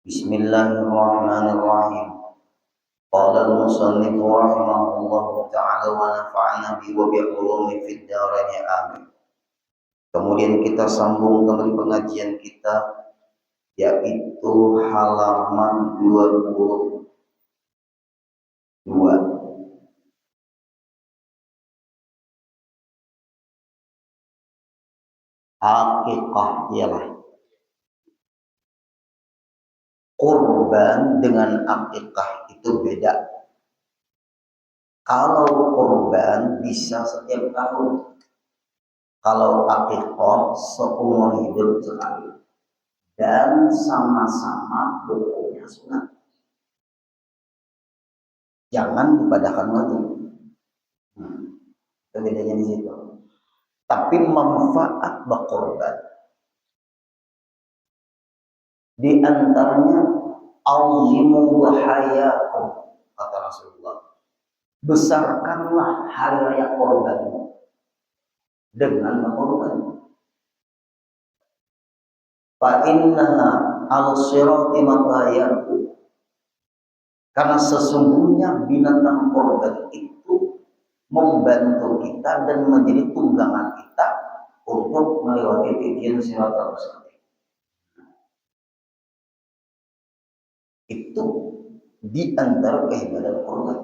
Bismillahirrahmanirrahim. Qala al-musannif rahimahullahu ta'ala wa nafa'ana bi wa bi ulumi fid dharain amin. Kemudian kita sambung kembali pengajian kita, yaitu halaman 22. Hakikah ialah kurban dengan akikah itu beda. Kalau kurban bisa setiap tahun, kalau akikah seumur hidup sekali, dan sama-sama hukumnya sunat. Jangan dipadahkan wajib. Itu bedanya di situ. Tapi manfaat berkorban di antaranya auzimu dhahayakum, kata Rasulullah. Besarkanlah hari raya korbanmu dengan berkorban. Fa innaha al-sirati maqayatu, karena sesungguhnya binatang korban itu membantu kita dan menjadi tunggangan kita untuk melewati titian siratal mustaqim. Itu di antara kehebatan korban.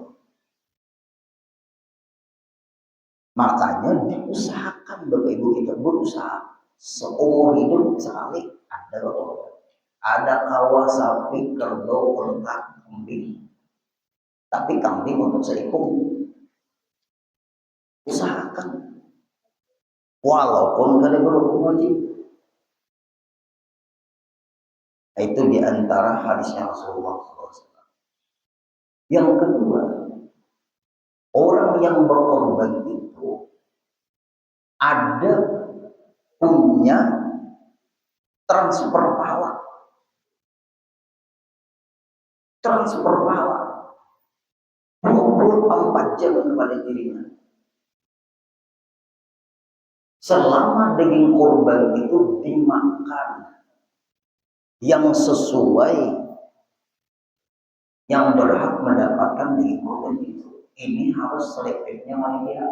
Makanya diusahakan Bapak Ibu kita berusaha seumur hidup sekali ada korban. Ada kawah, sapi, kerbau, unta, kambing. Tapi kambing untuk seekor. Usahakan. Walaupun kada berhukum wajib. Itu di antara hadisnya Rasulullah SAW. Yang kedua, orang yang berkorban itu ada punya transfer pahala. Transfer pahala 24 jam kepada dirinya. Selama daging korban itu dimakan yang sesuai, yang berhak mendapatkan daging korban itu, ini harus selektifnya panitia.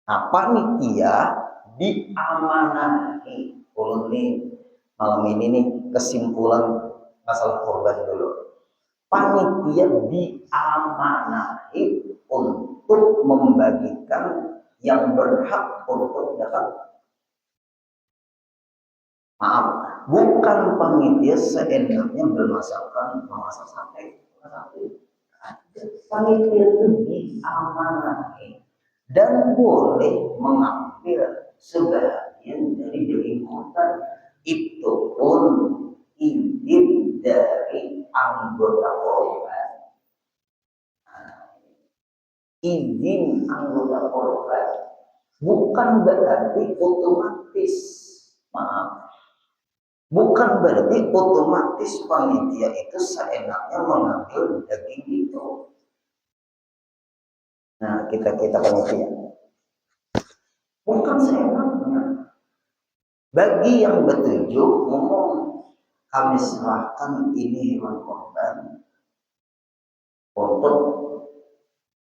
Nah, panitia diamanahi. Kalau ini malam ini nih kesimpulan masalah korban dulu. Panitia diamanahi untuk membagikan yang berhak untuk dapat. Maaf, bukan panitia seenaknya memasak sate. Panitia itu diamanahi dan boleh mengambil sebagian dari daging korban, itu pun izin dari anggota korban. Izin anggota korban bukan berarti otomatis, bukan berarti otomatis panitia itu seenaknya mengambil daging itu. Nah, kita panitia bukan seenaknya. Bagi yang bertujuh ngomong, kami serahkan ini hewan korban untuk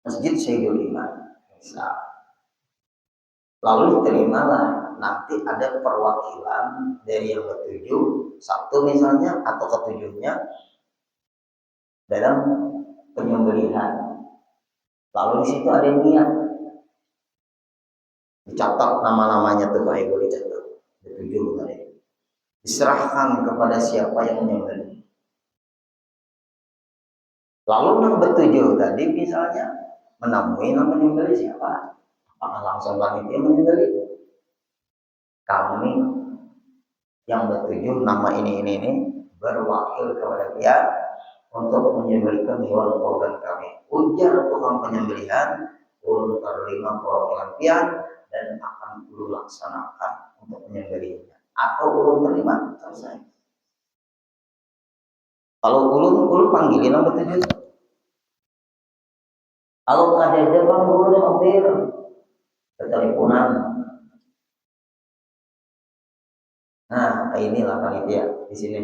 Masjid Sayyidul Iman, misal. Lalu terimalah, nanti ada perwakilan dari yang ketujuh, satu misalnya, atau ketujuhnya dalam penyembelihan. Lalu di situ ada niat, dicatat nama-namanya tuh Pak Ibu, dicatat, ketujuh tadi. Diserahkan kepada siapa yang menyembelih. Lalu yang ketujuh tadi misalnya menemui nama menyembelih siapa? Apakah langsung panitia menyembelih? Kami yang bertujuh nama ini berwakil kepada dia untuk menyembelihkan hewan korban kami. Ujar tukang penyembelihan, ulun terima perwakilan pian dan akan ulun laksanakan untuk menyembelihnya. Atau ulun terima, selesai. Kalau ulun panggilin yang bertujuh. Kalau ada bang ulun hampir keteleponan. Nah, inilah panitia di sini.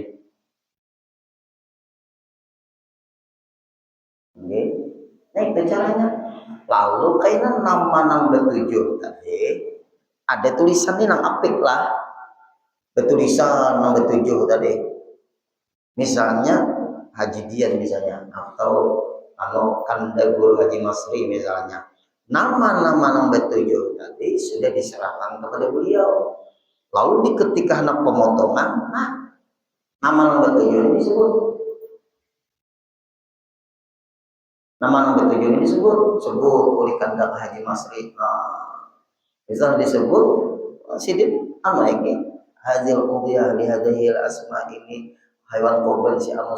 Oke. Nah itu caranya. Lalu kayaknya nama nang betujuh tadi ada tulisan ini nang apik lah. Betulisan nang betujuh tadi. Misalnya Haji Dian misalnya atau kalau Kanda Guru Haji Masri misalnya. Nama-nama nang betujuh tadi sudah diserahkan kepada beliau. Lalu di ketika anak pemotongan, nah nama nang betujuh ini disebut. Nama nang betujuh ini sebut oleh Kanda Haji Masri. Nah, misalnya disebut sidin anu iki hadil qudiyah li hadhil asma ini hewan korban si anu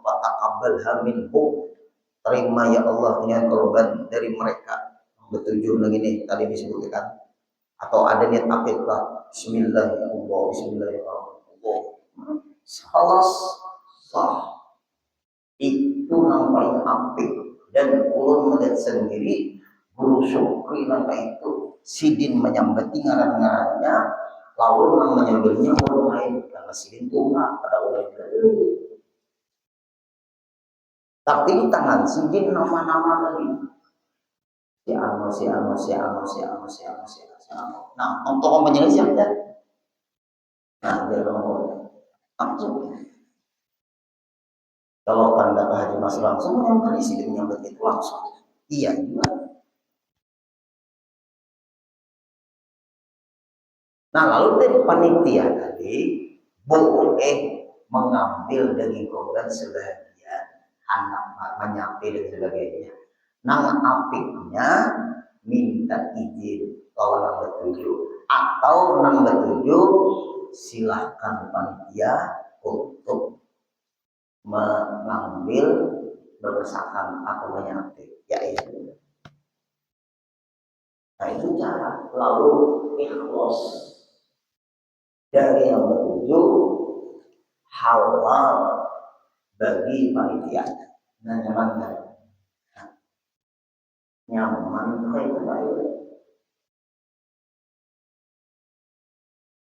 fataqabbal minhum, terima ya Allah ini korban dari mereka. Betujuh lagi nih tadi disebutkan atau ada niat akikah bismillahirrahmanirrahim salas sah itu yang paling apik dan ulun melihat sendiri guru syukri langkah itu sidin menyambati ngaran-ngarannya lalu memang menyambelnya orang lain karena sidin itu enggak pada orang lain tapi di tangan sidin nama-nama tadi si anu nah untuk mempunyai siapa nah dia langsung kalau Anda ke Haji Mas langsung menyambut sidin menyambut itu langsung iya juga. Nah lalu dari panitia tadi boleh mengambil daging korban sebagian, anak menyapi dan sebagainya. Nang apiknya minta izin kalau nang betujuh atau nang betujuh silahkan panitia untuk mengambil bersakan atau menyapi, yaitu. Nah itu cara lalu ikhlas dari yang betujuh halal bagi panitia. Nah nyaman kan? Nyaman kayak baik.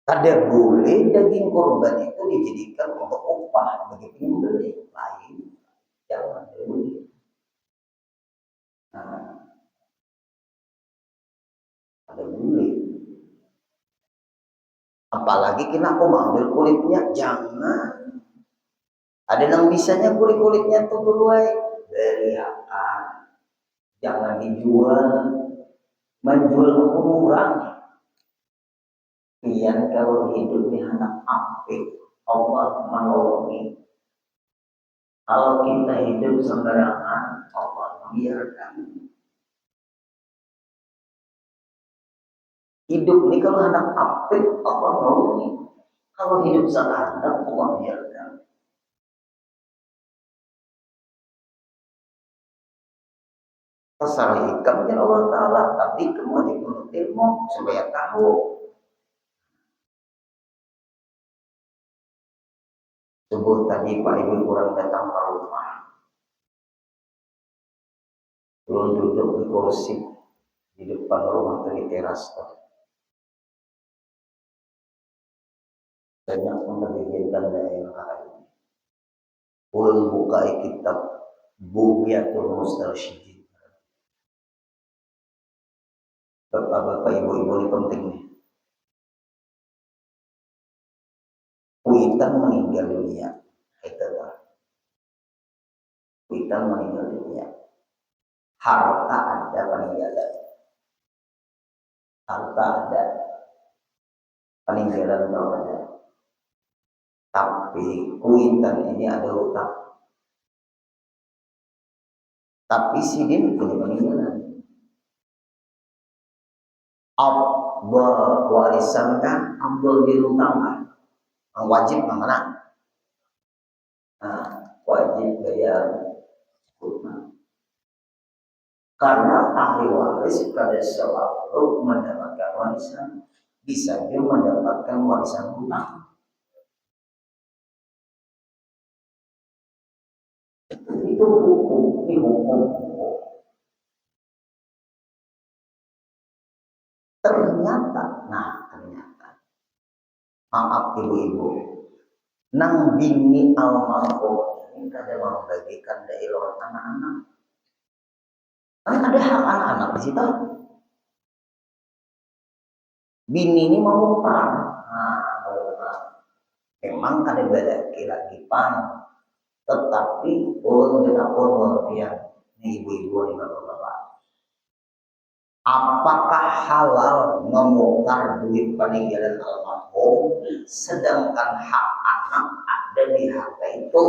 Ada boleh daging korban itu dijadikan untuk upah bagi pembeli lain, jangan boleh. Nah, ada boleh. Apalagi kita aku ambil kulitnya, jangan. Ada yang bisanya kulit-kulitnya tuh duluai dari apa? Jangan dijual, menjual kurang. Pian kalau hidup di anak apik, Allah menolongi. Kalau kita hidup sembarangan, Allah membiarkan. Hidup ini kalau anak apik, Allah menolongi. Kalau hidup seadab, Allah biarkan. Pasal hikam Allah Ta'ala, tapi kemudian untuk ilmu supaya tahu. Sebut tadi Pak Ibu kurang datang ke rumah. Belum duduk di kursi di depan rumah atau di teras. Banyak memperhatikan daerah ini. Ulun buka kitab Bughyatul Mustarsyidin. Bapak-bapak, ibu-ibu ini penting nih. Kuitan meninggal dunia. Kuitan meninggal dunia. Harta ada peninggalan. Harta ada peninggalan tidak ada. Tapi kuitan ini ada hutang. Tapi sidin punya peninggalan. Abdul warisan kan Abdul dirutang kan. Yang wajib mana? Nah, wajib bayar hutang. Karena ahli waris pada selalu mendapatkan warisan, bisa dia mendapatkan warisan hutang. Itu hukum, ini hukum. Ternyata, maaf ibu-ibu, nang bini almarhum ini kada mau bagikan dari lewat anak-anak. Kan ada hak anak-anak di situ. Bini ini mau utang. Nah, mau utang. Memang kada beda kira kipan, tetapi ulun kita pun yang ibu-ibu nih bapak-bapak. Apakah halal memutar duit peninggalan almarhum sedangkan hak anak ada di harta itu?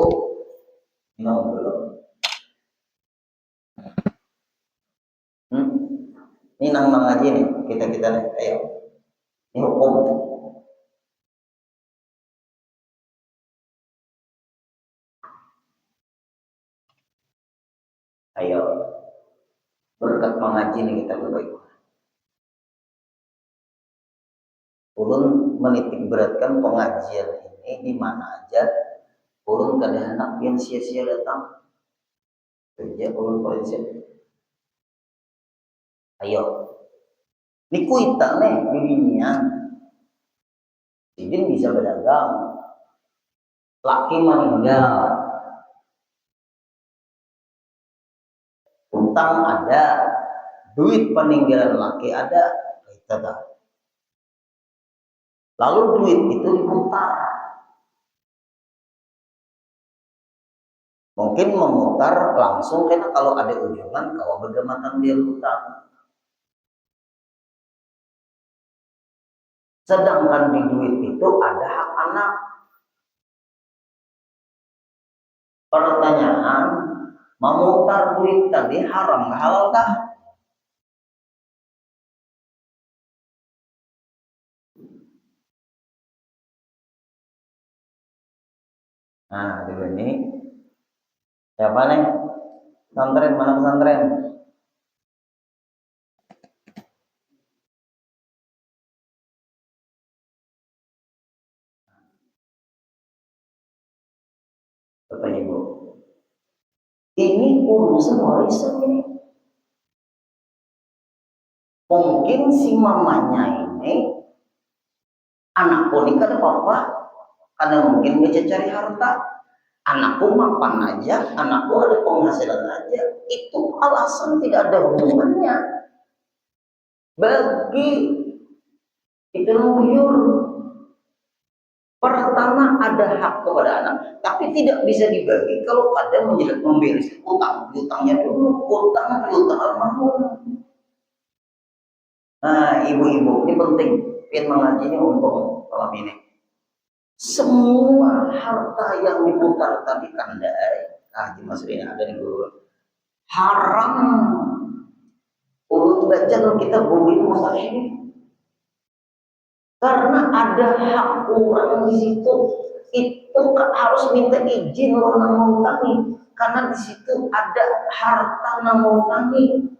No, belum. Ini nang ngaji nih kita nih, ayo. Ini hukum. Ayo, berkat mengaji nih kita berbaik. Ulun menitik beratkan pengajian ini di mana aja. Ulun kadang anak yang sia-sia datang kerja ulun prinsip. Ayo, ini kuita nih bibinya. Izin bisa berdagang. Laki meninggal, utang ada, duit peninggalan laki ada, kita tak. Lalu duit itu diputar. Mungkin memutar langsung karena kalau ada ujungan kalau bergematan dia utang. Sedangkan di duit itu ada hak anak. Pertanyaan, memutar duit tadi haram halal kah? Nah, di sini siapa nih? Pesantren, mana pesantren? Bapak Ibu. Ini urusan warisan ini. Mungkin si mamanya ini anakku ini kada apa-apa, karena mungkin dia cari harta. Anakku mapan aja, anakku ada penghasilan aja. Itu alasan tidak ada hubungannya. Bagi itu buyur. Pertama ada hak kepada anak, tapi tidak bisa dibagi kalau ada menjadi memberes utangnya dulu, utang almarhum. Nah, ibu-ibu ini penting, pian mengaji ini untuk malam ini. Semua harta yang diputar tadi kandai, Haji Mas ini ada di guru. Haram. Urut baca kalau kita bumi masa ini. Karena ada hak orang di situ, itu harus minta izin lo nang utangi. Karena di situ ada harta nang utangi.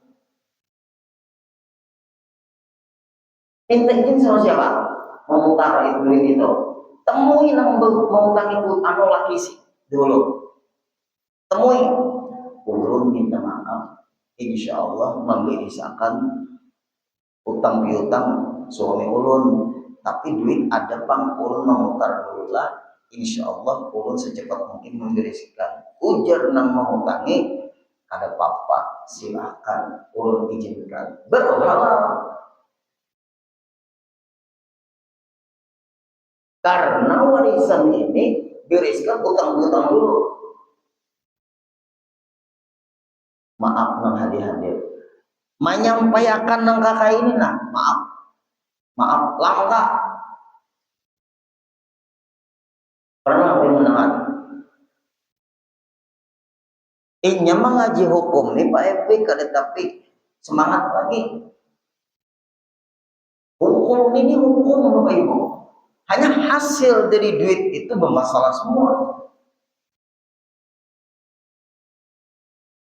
Minta izin sama siapa? Memutar itu itu. Temui nang mengutangi anu laki sih dulu. Temui. Ulun minta maaf. Insya Allah memberisakan utang piutang suami ulun. Tapi duit ada pang ulun memutar dulu lah. Insya Allah ulun secepat mungkin membereskan. Ujar nang mengutangi ada papa silakan ulun izinkan berhalal. Karena warisan ini bereskan utang-utang dulu. Maaf nang hadir-hadir. Menyampaikan nang kakak ini nah, maaf langka. Pernah mendengar. Inya mengaji hukum nih Pak FP kada tapi semangat lagi. Hukum ini hukum Bapak Ibu. Hanya hasil dari duit itu bermasalah semua.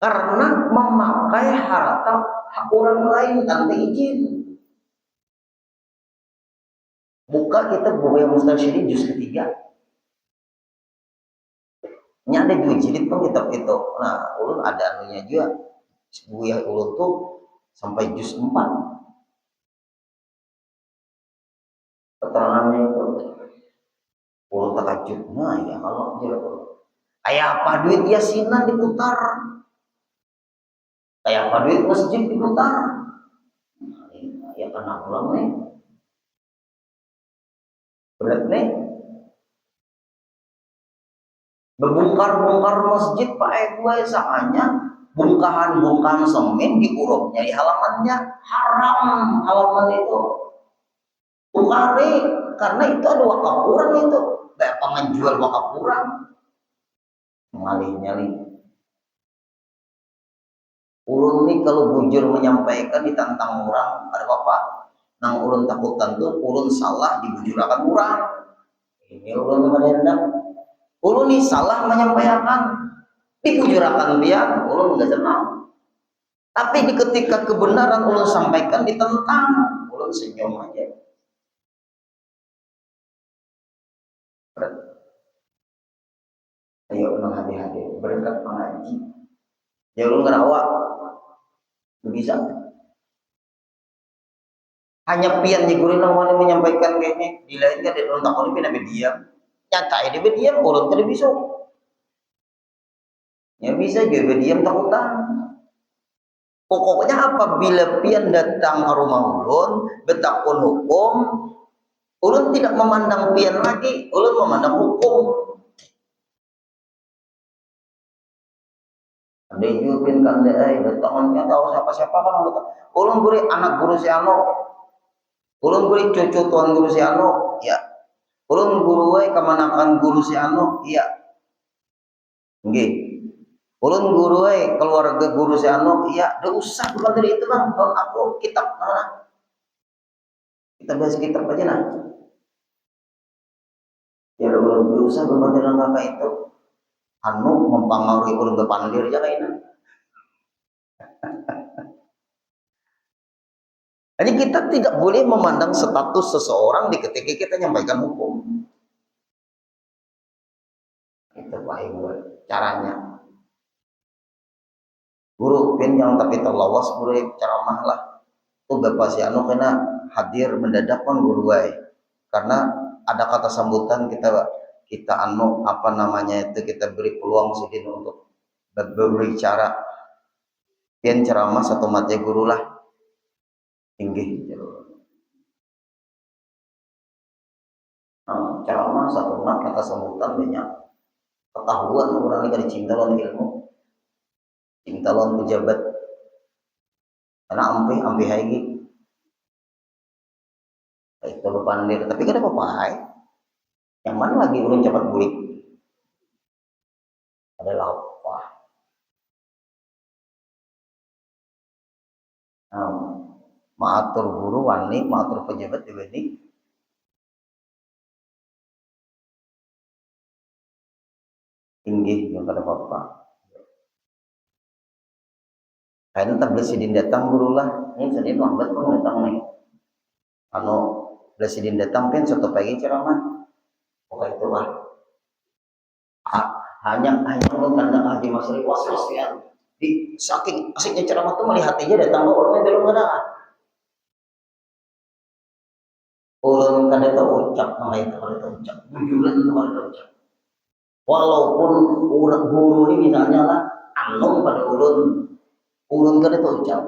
Karena memakai harta hak orang lain tanpa izin. Buka kita buku yang Mustarsyidin juz ketiga. Ini ada 2 jilid pun kitab itu. Nah, ulun ada anunya juga. Buku yang ulun tuh sampai juz 4. Keterangannya itu ulun takjub. Nah, ya kalau Kayak apa duit yasinan diputar, kayak apa duit masjid diputar. Ya karena ulang nih, berat nih. Bebongkar-bongkar masjid Pak gue saanya bongkahan-bongkahan semen di urupnya di halamannya haram, halaman itu bongkari karena itu ada wakaf kurang itu, kayak apa menjual wakaf kurang, mengalih-nyalih. Ulun nih kalau bujur menyampaikan ditantang orang, ada apa? Nang ulun takutan tuh ulun salah dibujurakan orang. Ini ulun mengendam. Ulun nih salah menyampaikan, dibujurakan dia, ulun nggak senang. Tapi di ketika kebenaran ulun sampaikan ditentang, ulun senyum aja. Ayo ulun hati-hati berkat mengaji. Ya ulun ngerawak, bisa. Hanya pian di guru nang wani menyampaikan kayaknya di lain kan dia ulun takoni pina diam. Nyata dia diam ulun kada bisa. Ya bisa juga diam takutan. Pokoknya apabila pian datang ke rumah ulun betakun hukum, ulun tidak memandang pian lagi, ulun memandang hukum. Ada jupin kan deh, datangannya tahu siapa-siapa kan datang. Ulun guri anak guru si Ano, ulun guri cucu tuan guru si Ano, ya. Ulun guru kemanakan guru si Ano, iya. Nggih. Ulun guru keluarga guru si Ano, iya. Udah usah bukan dari itu kan, kalau aku kitab mana? Kita bahas kitab aja nah. Ya udah usah bukan dari kakak itu. Anu mempengaruhi ulun ke pandir aja kayaknya. Jadi kita tidak boleh memandang status seseorang di ketika kita menyampaikan hukum. Itu baik buat caranya. Guru pin yang tapi terlawas guru ceramah lah. Tuh bapak si Anu kena hadir mendadak kan guru karena ada kata sambutan kita anu apa namanya itu kita beri peluang sedikit untuk berbicara. Pian ceramah satu materi guru lah tinggi. Ceramah satu mat kata sambutan banyak ketahuan orang ini kan cinta lawan ilmu, cinta lawan pejabat, karena ampih lagi itu pandir tapi kan apa yang mana lagi ulun cepat bulik adalah apa maatur guru wani maatur pejabat juga nih tinggi yang kada apa-apa. Kayaknya tak presiden datang guru lah, ini sedih lambat pun datang nih. Anu presiden datang pun satu pagi ceramah, pokoknya itu lah. Hanya tanda haji masri was ya. Di saking asiknya ceramah tuh melihat aja datang ke orang yang belum ada. Ulun kada tahu ucap nama itu kada tahu ucap, bujuran itu kada tahu ucap. Walaupun orang guru ini misalnya lah anu pada ulun kada tahu ucap.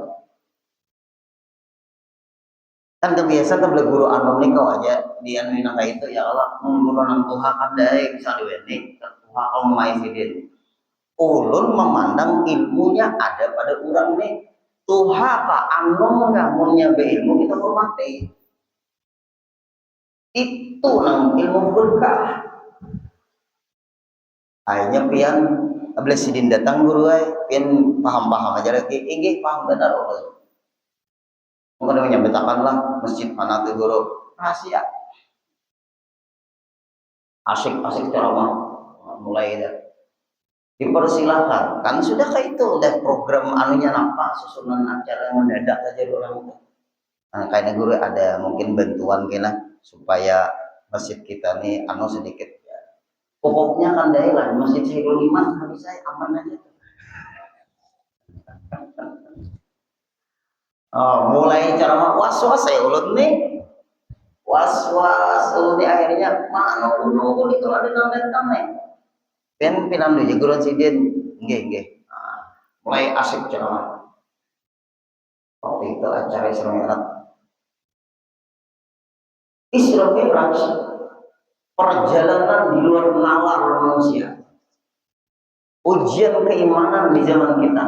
Kan kebiasaan kan guru anu nih kau aja di anu kayak itu ya Allah guru nang Tuhan kadai bisa diwenik Tuhan kalau maizidin. Ulun memandang ilmunya ada pada orang nih. Tuhan ka anu ngamunnya beilmu kita hormati. Itu nang ilmu berkah. Akhirnya pian presiden datang guru pian paham-paham aja lagi. Inggih paham benar ulun. Mungkin menyebutakan lah masjid mana tuh guru rahasia. Asik-asik ceramah mulai dah. Dipersilahkan kan sudah kayak itu udah program anunya apa susunan acara yang mendadak aja orang itu. Nah, kayaknya guru ada mungkin bantuan kena supaya masjid kita nih anu sedikit ya. Pokoknya kan daerah masjid Syekhul Iman habis saya aman aja. Mulai ceramah was-was saya ulun nih was-was ulun nih akhirnya mana ulun nih kalau ada datang nih Pen pinandu jagoan sidin, nggih. Mulai asik ceramah. Waktu itu acara Isra Mi'raj. Isra Mi'raj perjalanan di luar nalar manusia. Ujian keimanan di zaman kita.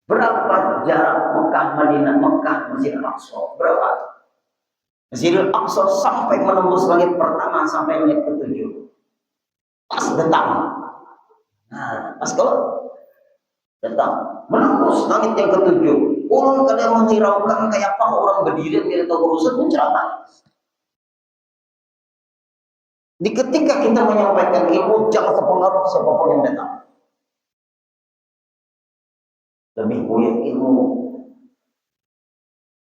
Berapa jarak Mekah Madinah, Mekah Masjidil Aqsa? Berapa? Masjidil Aqsa sampai menembus langit pertama sampai langit ketujuh. Pas datang. Nah, pas kalau datang menembus langit yang ketujuh. Orang kadang menghiraukan kayak apa orang berdiri tidak tahu urusan menceramah. Di ketika kita menyampaikan ilmu, jangan terpengaruh siapapun yang datang. Lebih punya ilmu.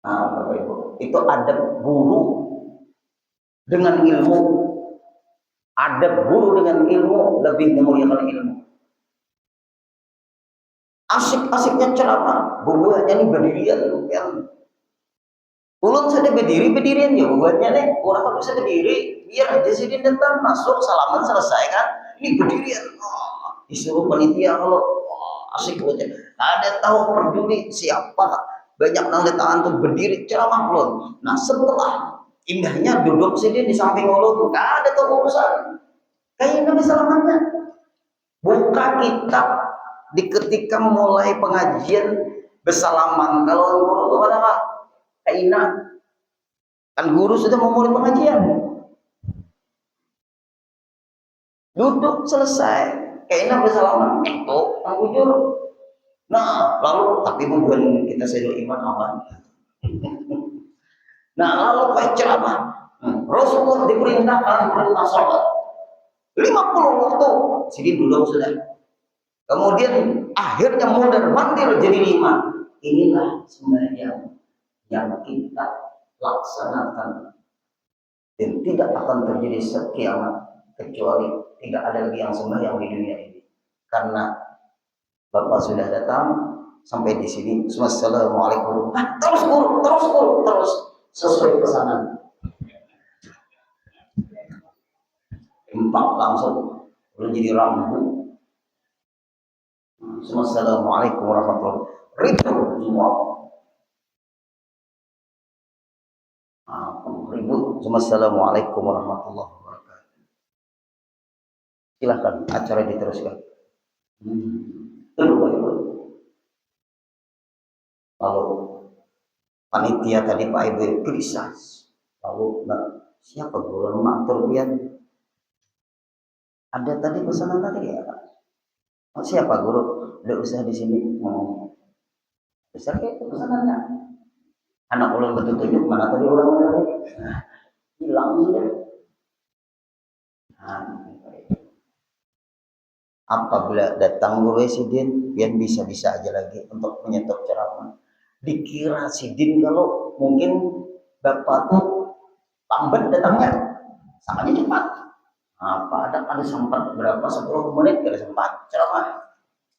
Nah, Bapak Ibu, itu adab guru dengan ilmu. Adab guru dengan ilmu lebih memuliakan ilmu. Asik-asiknya ceramah, bubuhannya ini berdirian yang ulun saya berdirian ya bubuhannya nih, orang kalau bisa berdiri, biar aja sih dia datang masuk salaman selesai kan, ini berdirian. Disuruh panitia kalau asik aja. Ada tahu peduli siapa banyak nang tangan tuh berdiri ceramah belum. Nah setelah indahnya duduk sini di samping ulun, nggak ada tuh urusan. Kayak Nabi salamannya. Buka kitab di ketika mulai pengajian bersalaman. Kalau guru itu pada Pak Kaina, kan guru sudah memulai pengajian. Duduk selesai, Kaina bersalaman. Itu yang jujur. Nah, lalu tapi bukan kita sedang iman aman. Nah, lalu kayak ceramah. Rasulullah diperintahkan perintah sholat 50 waktu. Sini dulu sudah. Kemudian akhirnya mondar mandir jadi 5. Inilah sembahyang yang kita laksanakan dan tidak akan terjadi sekiamat kecuali tidak ada lagi yang sembahyang di dunia ini. Karena Bapak sudah datang sampai di sini. Assalamualaikum. Terus sesuai pesanan. Empat langsung jadi rambu. Assalamualaikum warahmatullahi wabarakatuh. Semua ribut. Assalamualaikum warahmatullahi wabarakatuh. Silahkan acara diteruskan. Lalu panitia tadi Pak Ibu gelisah. Lalu siapa guru matur pian? Ada tadi pesanan tadi ya Pak? Siapa guru? Udah usah di sini ngomong. Besar kayak itu pesanannya. Anak ulun betul tunjuk mana tadi orang tadi? Hilang sudah. Apabila datang guru sidin, biar bisa-bisa aja lagi untuk menyetop ceramah. Dikira sidin kalau mungkin bapak tuh lambat datangnya, samanya cepat. Apa ada sempat berapa 10 menit kada sempat ceramah.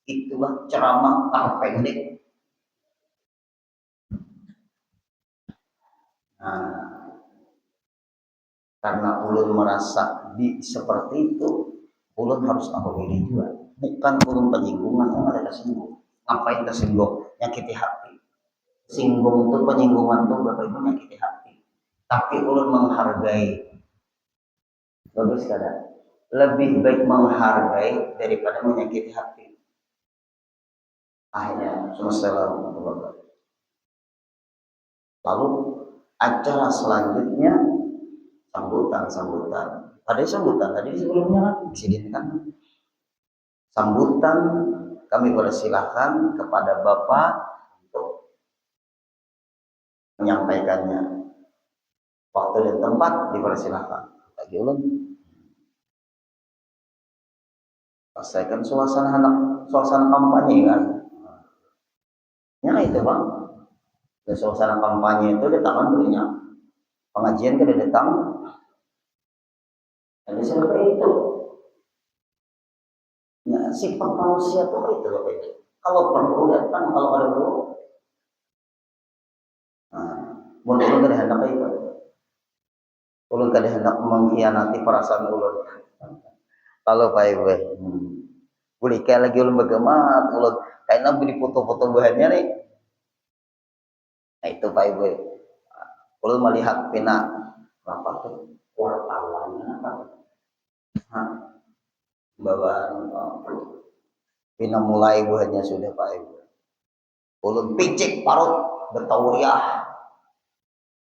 Itulah ceramah terpendek. Nah, karena ulun merasa seperti itu, ulun harus tahu diri juga. Bukan ulun penyinggungan yang ada tersinggung. Ngapain tersinggung? Nyakiti hati. Singgung itu penyinggungan tuh Bapak Ibu nyakiti hati. Tapi ulun menghargai. Bagus kada? Lebih baik menghargai daripada menyakiti hati. Akhirnya Assalamualaikum. Lalu acara selanjutnya sambutan. Ada sambutan tadi sebelumnya kan disini kan. Sambutan kami persilahkan kepada Bapak untuk menyampaikannya. Waktu dan tempat dipersilahkan. Lagi ulun. Pastikan suasana kampanye kan. Ya itu Bang. Suasana kampanye itu datang dulunya. Pengajian kada datang. Ada seperti itu. Ya, sifat manusia itu itu Bapak Ibu. Kalau perlu datang, kalau ada perlu. Ulun kada hendak itu. Ulun kada hendak mengkhianati perasaan ulun. Kalau Pak Ibu, boleh kayak lagi ulun bagaimana, ulun kayak nabi di foto-foto bahannya nih. Nah itu Pak Ibu, ulun melihat pina apa tuh wartawannya apa, bawaan pina mulai buahnya sudah Pak Ibu. Ulun picik parut Betauriah,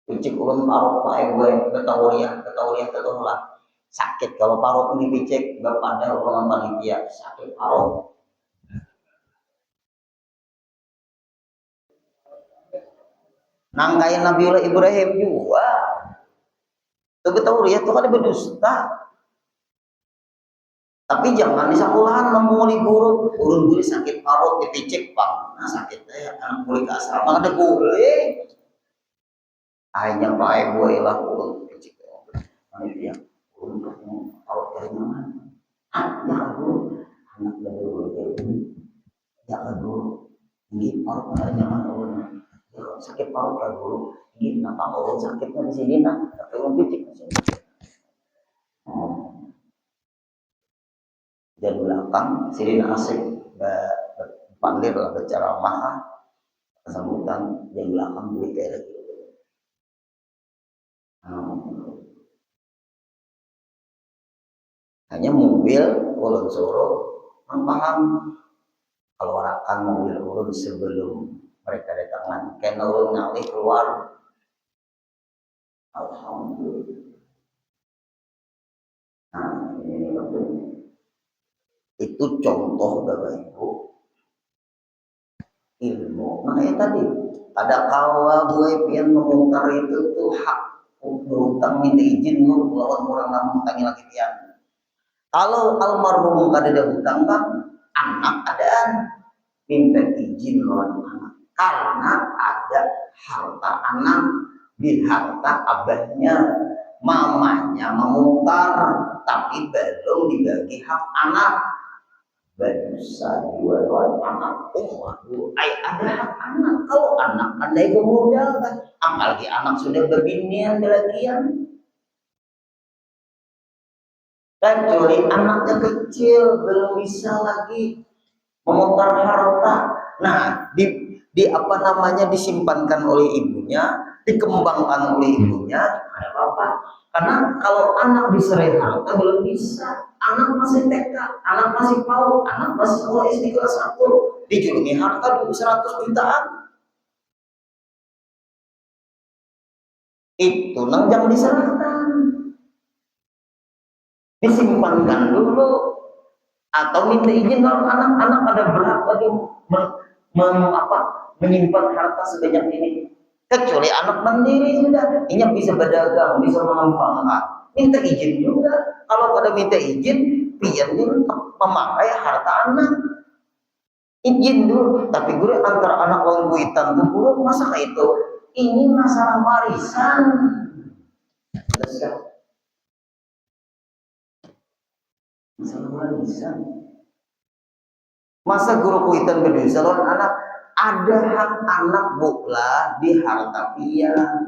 picik ulun parut Pak Ibu, Betauriah itu lah. Sakit kalau parut ini picik, bapak ada orang panitia sakit parut. Nangkain Nabiullah Ibrahim juga. Tapi tahu ya itu kan berdusta. Tapi jangan di sekolahan memuli guru guru sakit parut dipicik bang. Nah sakit ya anak boleh ke asrama ada boleh. Akhirnya Pak Ibu lah guru picik. Panitia guru parut dari mana? Ya guru anak dari guru ya guru ini parut dari mana? Sakit parut lah guru. Ini kenapa mau sakitnya di sini nak? Tapi mau picik di sini. Dan belakang sini asik pandir lah berceramah sambutan yang belakang beli kayak gitu. Hanya mobil ulun suruh paham kalau arakan mobil ulun sebelum mereka datangan karena ulun ngalih keluar. Alhamdulillah. Nah ini itu contoh Bapak Ibu ilmu. Makanya tadi ada kawa gue pian memutar itu tuh hak berutang minta izin lu lawan orang namun tangi lagi pian. Kalau almarhum kada ada hutang kan anak adaan minta izin lawan anak karena ada harta anak di harta abahnya mamanya memutar tapi belum dibagi hak anak. Bisa dua anak waduh ada hak anak kalau anak ada yang memodalkan apalagi anak sudah berbinian belagian kecuali anaknya kecil belum bisa lagi memutar harta. Nah di apa namanya disimpankan oleh ibunya dikembangkan oleh ibunya ada apa karena kalau anak diserai harta belum bisa. Anak masih TK, anak masih PAUD, anak masih sekolah SD kelas 1, dijulungi harta 100 jutaan. Itu nang jangan diserahkan. Disimpankan dulu atau minta izin kalau anak-anak ada berhak lagi menyimpan harta sebanyak ini. Kecuali anak mandiri sudah, ini bisa berdagang, bisa mengembangkan. Minta izin juga. Kalau ada minta izin, pian dulu memakai harta anak. Izin dulu. Tapi guru antara anak lawan kuitan tuh guru masa itu? Ini masalah warisan. Masalah warisan. Masa guru kuitan berdosa lawan anak? Ada hak anak buklah di harta pian.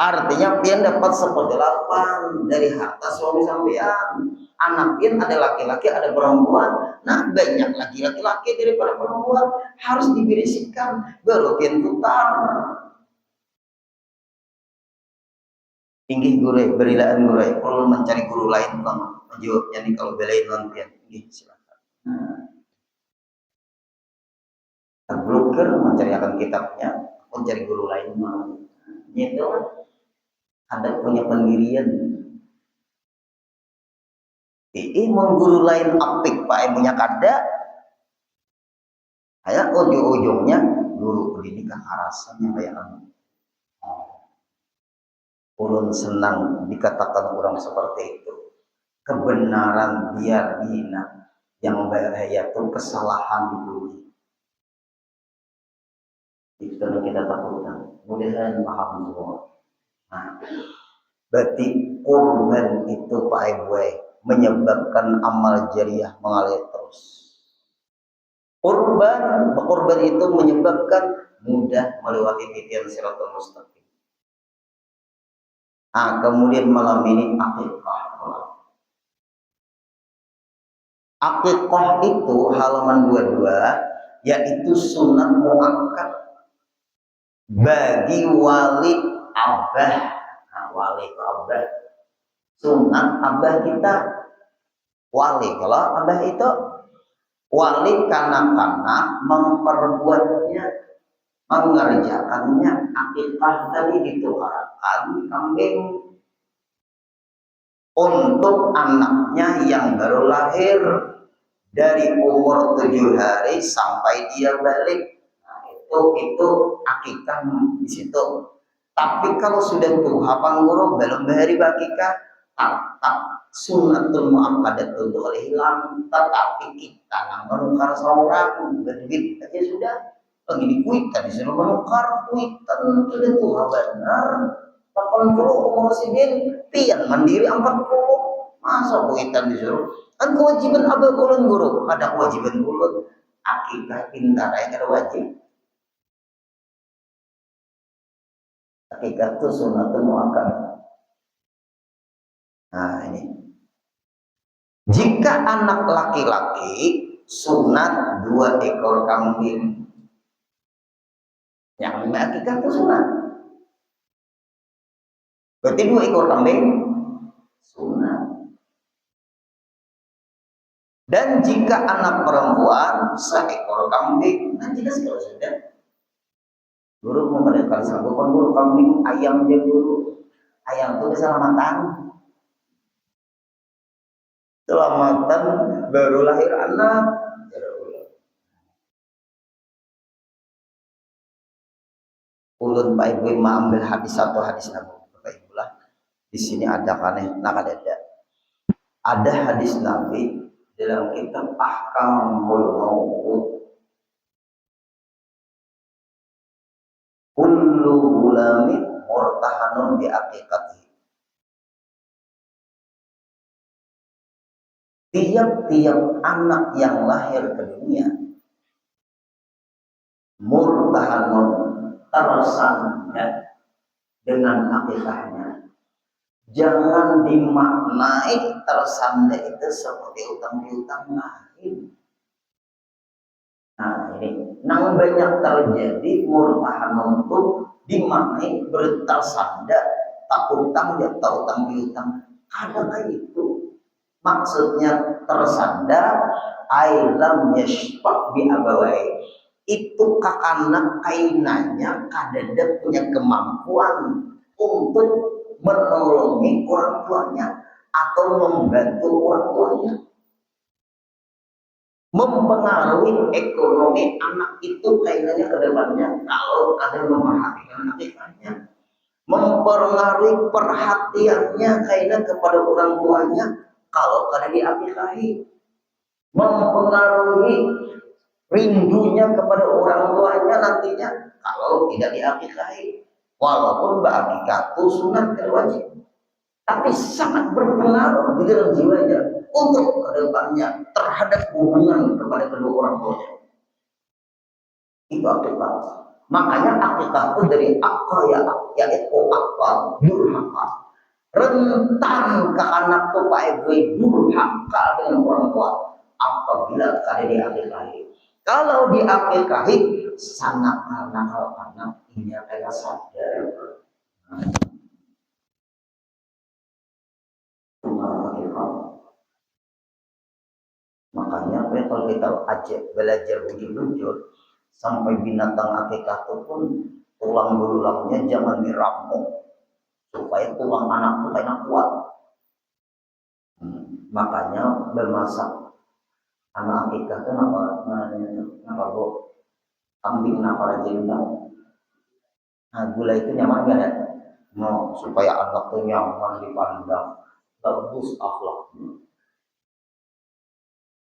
Artinya pian dapat 1/8 dari harta suami sampean. Anak pian ada laki-laki, ada perempuan. Nah banyak lagi laki-laki daripada perempuan harus dibereskan. Baru pian putar. Tinggi guru, berilaan guru. Kalau mencari guru lain bang, menjawabnya nih kalau belain non pian. Silakan. Terblokir mencari akan kitabnya, mencari guru lain mau. Itu ada punya pendirian. Mengguru lain apik Pak ibunya kada. Kayak ujung-ujungnya guru pendidikan arasannya kayak ulun senang dikatakan orang seperti itu. Kebenaran biar dihina, yang bahaya itu kesalahan dipuji. Itu yang kita takutkan. Mudah-mudahan paham semua. Nah, berarti korban itu Pak Ibu menyebabkan amal jariah mengalir terus. Korban itu menyebabkan mudah melewati titian siratal mustaqim. Kemudian malam ini akikah. Akikah itu halaman 22, yaitu sunat muakkad bagi wali abah. Nah, wali abah, sunat abah kita wali. Kalau abah itu wali kanak-kanak memperbuatnya, mengerjakannya akikah tadi ditukarkan kambing untuk anaknya yang baru lahir dari umur 7 hari sampai dia balik. Nah, itu akikah di situ. Tapi kalau sudah tua pangguru belum hari akikah, tetap sunatul muakkadah untuk hilang. Tetapi kita nggak menukar seorang berduit aja sudah. Begini kuitan disuruh menukar kuitan sudah tua benar. 80 umur sidin, pian mandiri 40. Masa kuitan disuruh? Kan kewajiban abah ulun guru, ada kewajiban ulun. Akikah pintar yang ada wajib. Akikah itu sunatul muakkadah. Nah ini. Jika anak laki-laki sunat 2 ekor kambing. Yang akikah itu sunat. Berarti 2 ekor kambing sunat. Dan jika anak perempuan 1 ekor kambing, nah jelas kalau sudah. Guru mau pada kali sanggup kan guru kambing ayam dia guru. Ayam itu keselamatan. Selamatan baru lahir anak. Ulun Pak Ibu ambil hadis satu hadis Nabi. Bapak Ibu lah. Di sini ada kaneh nakadada. Ada hadis Nabi dalam kitab Ahkamul Maulud. Kullu gulamin murtahanun bi aqiqati. Tiap-tiap anak yang lahir ke dunia murtahanun tersandar dengan akikahnya. Jangan dimaknai tersandar itu seperti utang piutang lain. Nah ini, nang banyak terjadi murtahanun itu dimaknai bertersandar, tak utang ya tak utang piutang. Adakah itu? Maksudnya tersandar ailam yashfaq bi abawai. Itu kakana kainanya kadada punya kemampuan untuk menolongi orang tuanya atau membantu orang tuanya, mempengaruhi ekonomi anak itu kainanya ke depannya kalau ada memperhatikan akikahnya, mempengaruhi perhatiannya kainnya kepada orang tuanya kalau kada diakikahi, mempengaruhi rindunya kepada orang tuanya nantinya kalau tidak diakikahi. Walaupun akikah itu sunat dan wajib, tapi sangat berpengaruh di dalam jiwanya untuk kedepannya terhadap hubungan kepada kedua orang tuanya. Itu akikah. Makanya akikah itu dari akaya, yaitu akal durhaka. Rentan ke anak tuh Pak Ibu durhaka dengan orang tua apabila kada diakikahi. Kalau diakikahi sangat nakal anak ini akan sadar. Makanya kalau kita belajar bujur-bujur sampai binatang akikah itu pun tulang belulangnya jangan dirampok supaya tulang anak itu kena kuat. Makanya bermasak anak akikah itu apa bu? Kambing apa cinta. Nah gula itu nyaman gak ya? No, supaya anak itu nyaman dipandang, bagus akhlaknya.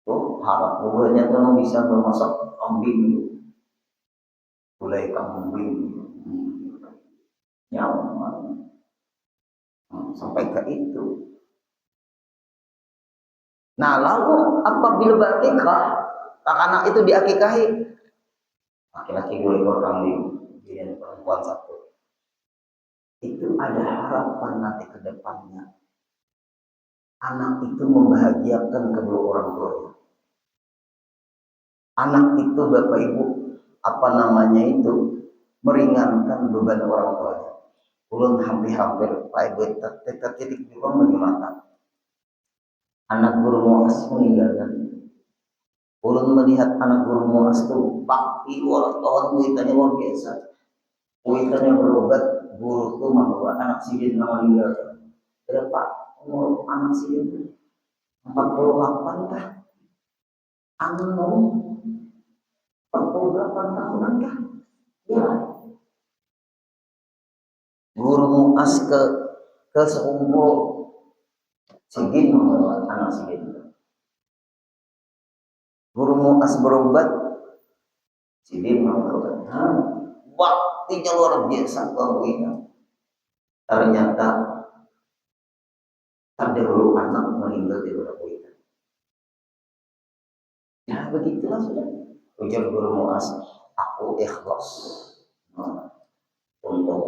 Tuh harap gulanya tuh bisa bermasak kambing, gulai kambing nyaman. Sampai ke itu. Nah lalu apabila berakikah, anak itu diakikahi, laki-laki 2 ekor kambing, dan perempuan 1. Itu ada harapan nanti ke depannya. Anak itu membahagiakan kedua orang tuanya. Anak itu Bapak Ibu apa namanya itu meringankan beban orang tuanya. Ulun hampir-hampir Pak Ibu titik juga bagaimana anak guru muas meninggalkan. Ulun melihat anak guru muas itu bakti orang tua kuitannya luar biasa. Kuitannya berobat, guru itu membawa anak sidin nama meninggalkan. Kira Pak, umur anak sidin 48 kah? Anu 48 tahunan kah? Ya. Guru muas ke seumur sidin membawa anak sidin. Guru muas berobat, sidin membawa. Waktunya luar biasa kalau ini. Ternyata ada dulu anak meninggal di luar kita. Ya begitulah sudah. Ujar guru muas, aku ikhlas. Untuk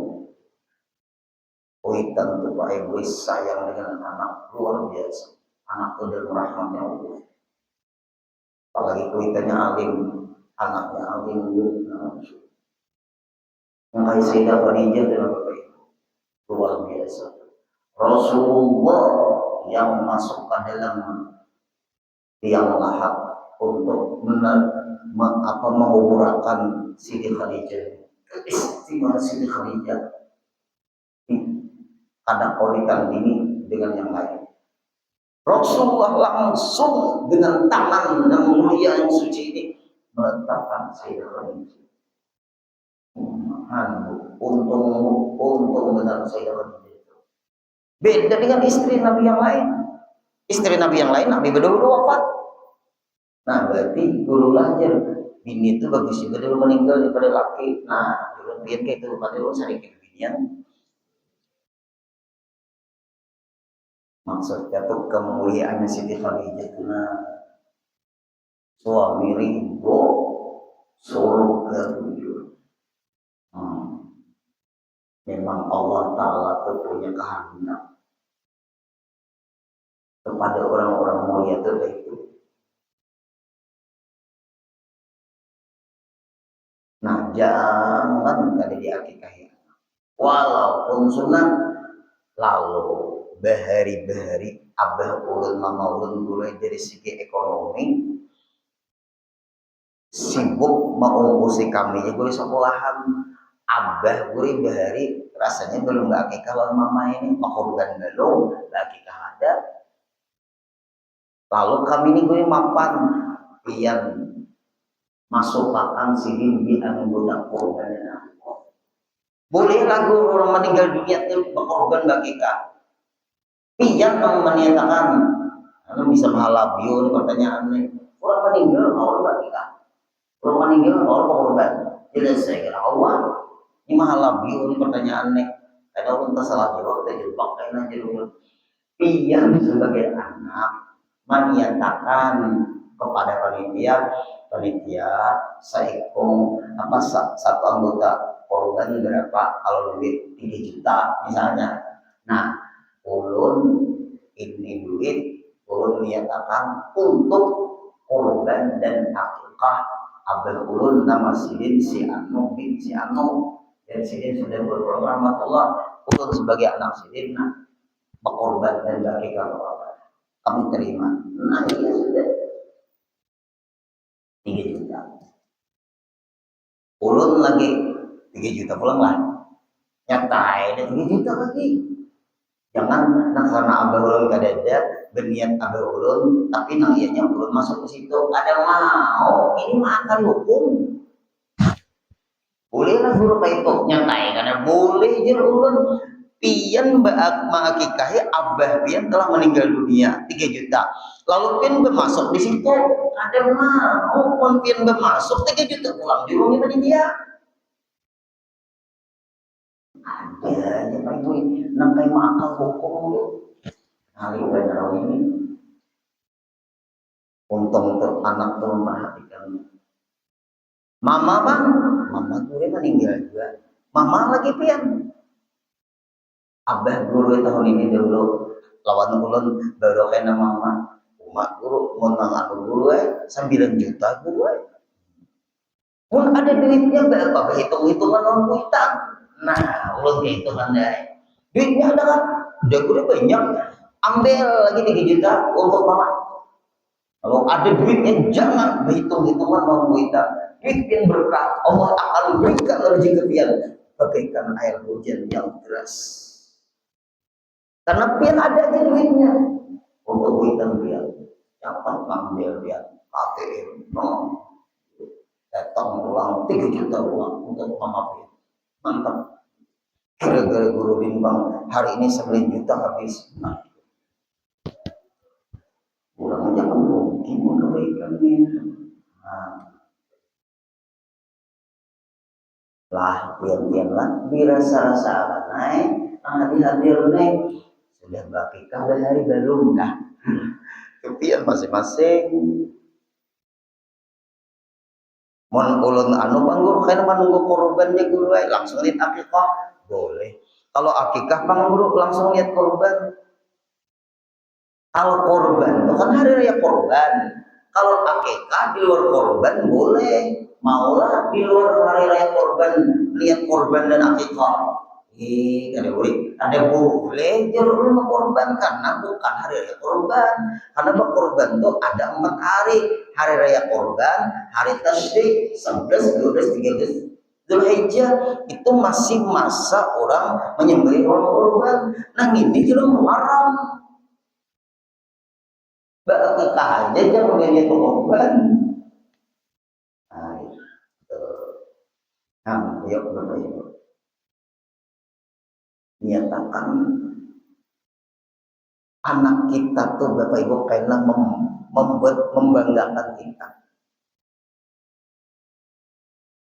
kuitan itu Pak Ibu sayang dengan anak luar biasa. Anak itu dari rahmatnya Allah. Apalagi kuitannya alim, anaknya alim. Makanya Sayyidah Khadijah dengan Bapak Ibu luar biasa. Rasulullah yang masuk ke dalam tiang lahat untuk menguburkan Siti Khadijah. Istimewa Siti Khadijah ada koritan ini dengan yang lain. Rasulullah langsung dengan tangan yang mulia yang suci ini meletakkan Sayyidah Khadijah. Untung benar Sayyidah Khadijah itu. Beda dengan istri Nabi yang lain. Istri Nabi yang lain Nabi berdua wafat. Nah berarti guru belajar bini itu bagus juga dulu meninggal daripada laki. Nah biar kayak itu pada lu sering kebinian. Maksudnya tuh kemuliaannya Siti Khadijah itu suami ridho surga tujuh. Memang Allah Ta'ala tuh punya kehendak kepada orang-orang mulia itu. Nah jangan kada diakikahi walaupun sunat lalu bahari-bahari abah ulun mama ulun mulai dari segi ekonomi sibuk mengungkusi kaminya gue sekolahan abah gue bahari rasanya belum lagi kalau mama ini makorban belum lagi ada lalu kami ini gue mapan pian masuk makan sini di anggota korban boleh lagu orang meninggal dunia itu berkorban bagi kak pian menyatakan anu bisa mahalabiun pertanyaan nih orang meninggal mau bagi kak orang meninggal mau korban jelas saya kira Allah ini mahalabiun pertanyaan nih karena orang tersalah jawab kita jebak kayaknya jadi pian sebagai anak menyatakan kepada panitia saya satu anggota korban berapa kalau lebih 3 juta misalnya. Nah ulun ini duit ulun menyatakan untuk korban dan akikah abah ulun nama sidin si Anu bin si Anu dan sidin sudah berprogram rahmatullah ulun sebagai anak sidin berkorban dan akikah kami terima. Nah iya sudah 3 juta. Ulun lagi 3 juta pulang lah. Nyatai ada 3 juta lagi. Jangan karena abah ulun kadada berniat abah ulun tapi nang ianya ulun masuk ke situ ada mau ini mah akan hukum. Bolehlah guru itu nyatai karena boleh jer ulun pian mengakikahi abah pian telah meninggal dunia 3 juta. Lalu pian bermasuk di situ ada mau pun pian bermasuk 3 juta pulang jurungnya tadi dia. Ada aja Pak Ibu nampai makal hukum kali benar ini. Untung untuk anak tuh memperhatikan. Mama bang, mama gue meninggal juga. Mama lagi pian. Abah guru tahun ini dulu lawan ulun baru kena mama umat guru menang anu guru 9 juta guru Mun ada duitnya berapa? Hitung-hitungan orang kita. Nah, ulun hitungan deh. Duitnya ada kan? Udah banyak. Ambil lagi 3 juta untuk mama. Kalau ada duitnya jangan berhitung-hitungan orang kita. Duit yang berkah Allah akan berikan rezeki kalian bagaikan air hujan yang deras. Karena pian ada aja duitnya untuk duitan pian. Jangan ngambil dia ATM. Datang ulang 3 juta uang untuk mama pian. Mantap. Gara-gara guru bimbang hari ini 9 juta habis. Nah, kurang aja kan rugi kebaikannya. Nah, lah pian-pian lah dirasa-rasa naik hadir naik sudah bakikah hari belum kah? Kepian masing-masing. Mun ulun anu pangguru kana manunggu korbannya guru langsung lihat akikah boleh. Kalau akikah pangguru langsung lihat korban. Kalau korban itu kan hari raya korban. Kalau akikah di luar korban boleh. Maulah di luar hari raya korban lihat korban dan akikah. Ada boleh jalur rumah korban karena bukan hari raya korban. Karena korban itu ada 4 hari. Hari raya korban, hari tasyrik, 11, 12, 13 Dzulhijjah itu masih masa orang menyembelih hewan korban. Nah ini juga Muharram. Bakal aja jangan menyanyi korban. Nah, yuk Bapak Ibu. Nyatakan anak kita tuh Bapak Ibu karena membuat membanggakan kita.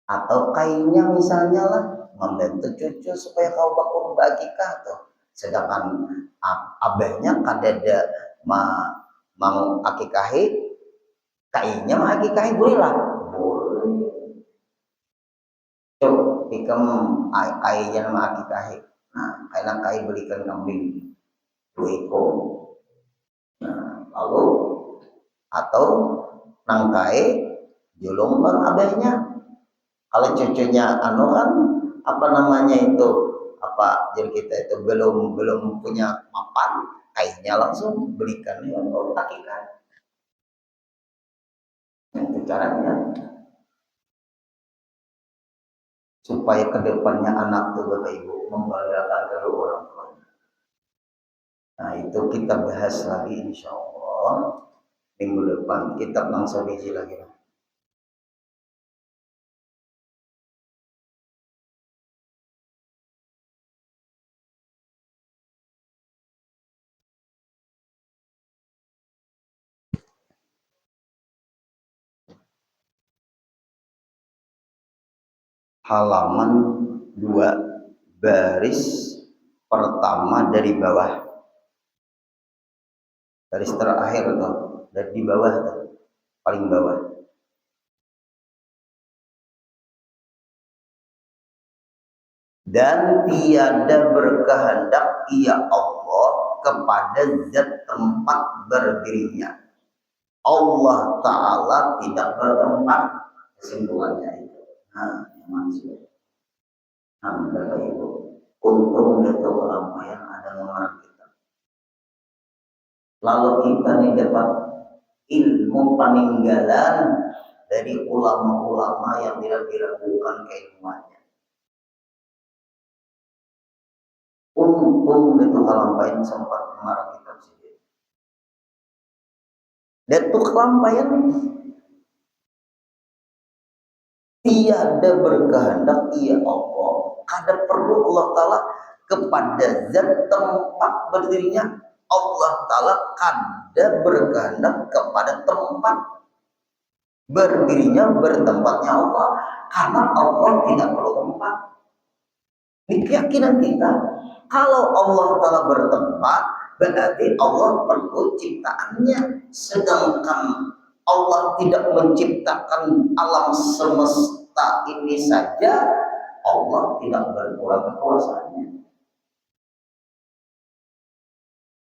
Atau kayaknya misalnya lah membantu cucu supaya kau bakul bagikah tuh. Sedangkan abahnya kadada mau akikahi kayaknya mah akikahi boleh lah. Boleh. Cuk, ikam kayaknya nama akikahi. Nah, kayaknya kai belikan kambing 2 ekor. Nah, lalu atau nangkai julung bang abahnya. Kalau cucunya anu kan apa namanya itu apa jadi kita itu belum punya mapan kayaknya langsung berikan yang akikah. Itu caranya supaya kedepannya anak tuh Bapak Ibu membanggakan kedua orang tua. Nah itu kita bahas lagi insya Allah minggu depan kita langsung isi lagi. Halaman 2 baris pertama dari bawah, baris terakhir tuh dari di bawah tuh paling bawah. Dan tiada berkehendak ia Allah kepada zat tempat berdirinya. Allah Ta'ala tidak bertempat, kesimpulannya itu. Nah, yang maksud. Nah, Bapak Ibu, untung itu ulama yang ada mengarang kita. Lalu kita nih dapat ilmu peninggalan dari ulama-ulama yang tidak diragukan keilmuannya. Untung itu kelampaian sempat mengarang kitab sendiri. Dan itu kelampaian tiada berkehendak ia Allah. Kada perlu Allah Ta'ala kepada zat tempat berdirinya. Allah Ta'ala kada berkehendak kepada tempat berdirinya bertempatnya Allah. Karena Allah tidak perlu tempat. Ini keyakinan kita. Kalau Allah Ta'ala bertempat, berarti Allah perlu ciptaannya. Sedangkan Allah tidak menciptakan alam semesta ini saja, Allah tidak berkurang kekuasaannya.